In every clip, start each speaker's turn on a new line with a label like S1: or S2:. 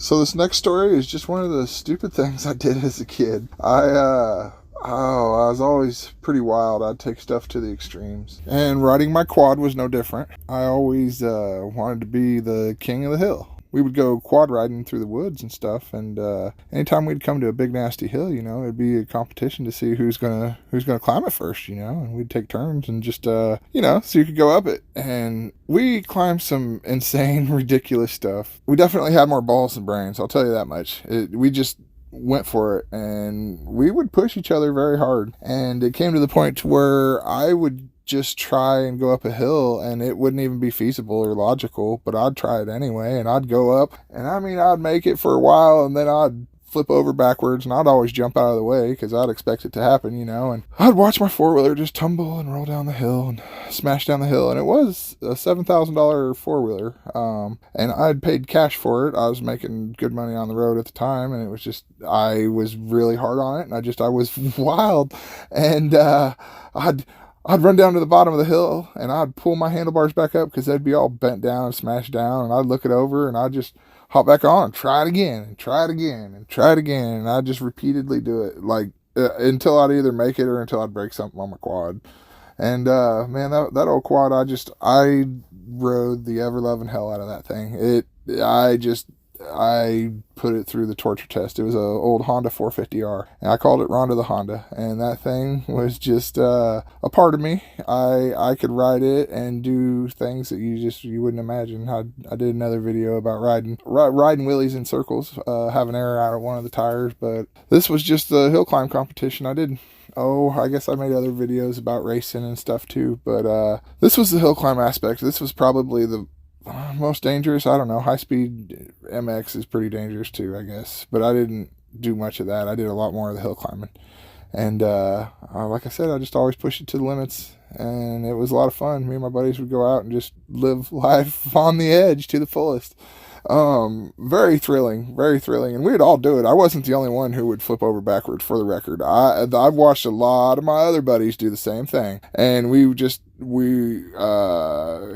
S1: So this next story is just one of the stupid things I did as a kid. I was always pretty wild. I'd take stuff to the extremes. And riding my quad was no different. I always wanted to be the king of the hill. We would go quad riding through the woods and stuff, and anytime we'd come to a big nasty hill, it'd be a competition to see who's gonna climb it first, and we'd take turns and just so you could go up it. And we climbed some insane, ridiculous stuff. We definitely had more balls than brains, I'll tell you that much. We just went for it, and we would push each other very hard, and it came to the point to where I would just try and go up a hill and it wouldn't even be feasible or logical, but I'd try it anyway, and I'd go up, and I'd make it for a while, and then I'd flip over backwards, and I'd always jump out of the way because I'd expect it to happen, and I'd watch my four-wheeler just tumble and roll down the hill and smash down the hill. And it was a $7,000 four-wheeler, and I'd paid cash for it. I was making good money on the road at the time, and it was just, I was really hard on it, and I was wild, and I'd run down to the bottom of the hill, and I'd pull my handlebars back up because they'd be all bent down and smashed down, and I'd look it over, and I'd just hop back on and try it again, and try it again, and try it again, and I'd just repeatedly do it, like, until I'd either make it or until I'd break something on my quad. And, man, that old quad, I rode the ever-loving hell out of that thing. I put it through the torture test. It was a old Honda 450R, and I called it Rhonda the Honda, and that thing was just a part of me. I could ride it and do things that you wouldn't imagine. I did another video about riding wheelies in circles, have an error out of one of the tires, but this was just the hill climb competition I did. Oh, I guess I made other videos about racing and stuff too, but this was the hill climb aspect. This was probably the most dangerous. I don't know. High speed MX is pretty dangerous too, I guess. But I didn't do much of that. I did a lot more of the hill climbing. And like I said, I just always pushed it to the limits. And it was a lot of fun. Me and my buddies would go out and just live life on the edge to the fullest. Very thrilling, very thrilling. And we'd all do it. I wasn't the only one who would flip over backward, for the record. I've watched a lot of my other buddies do the same thing. And we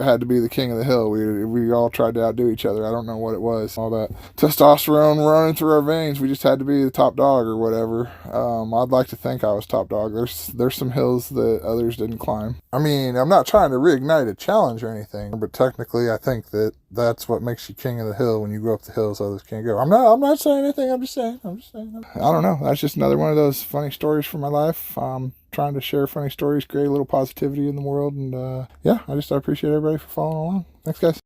S1: had to be the king of the hill. We all tried to outdo each other. I don't know what it was. All that testosterone running through our veins. We just had to be the top dog or whatever. I'd like to think I was top dog. There's some hills that others didn't climb. I mean, I'm not trying to reignite a challenge or anything, but technically I think that's what makes you king of the hill, when you go up the hills others can't go. I'm not saying anything. I'm just saying. I don't know. That's just another one of those funny stories from my life. Trying to share funny stories, create a little positivity in the world, and I appreciate everybody for following along. Thanks, guys.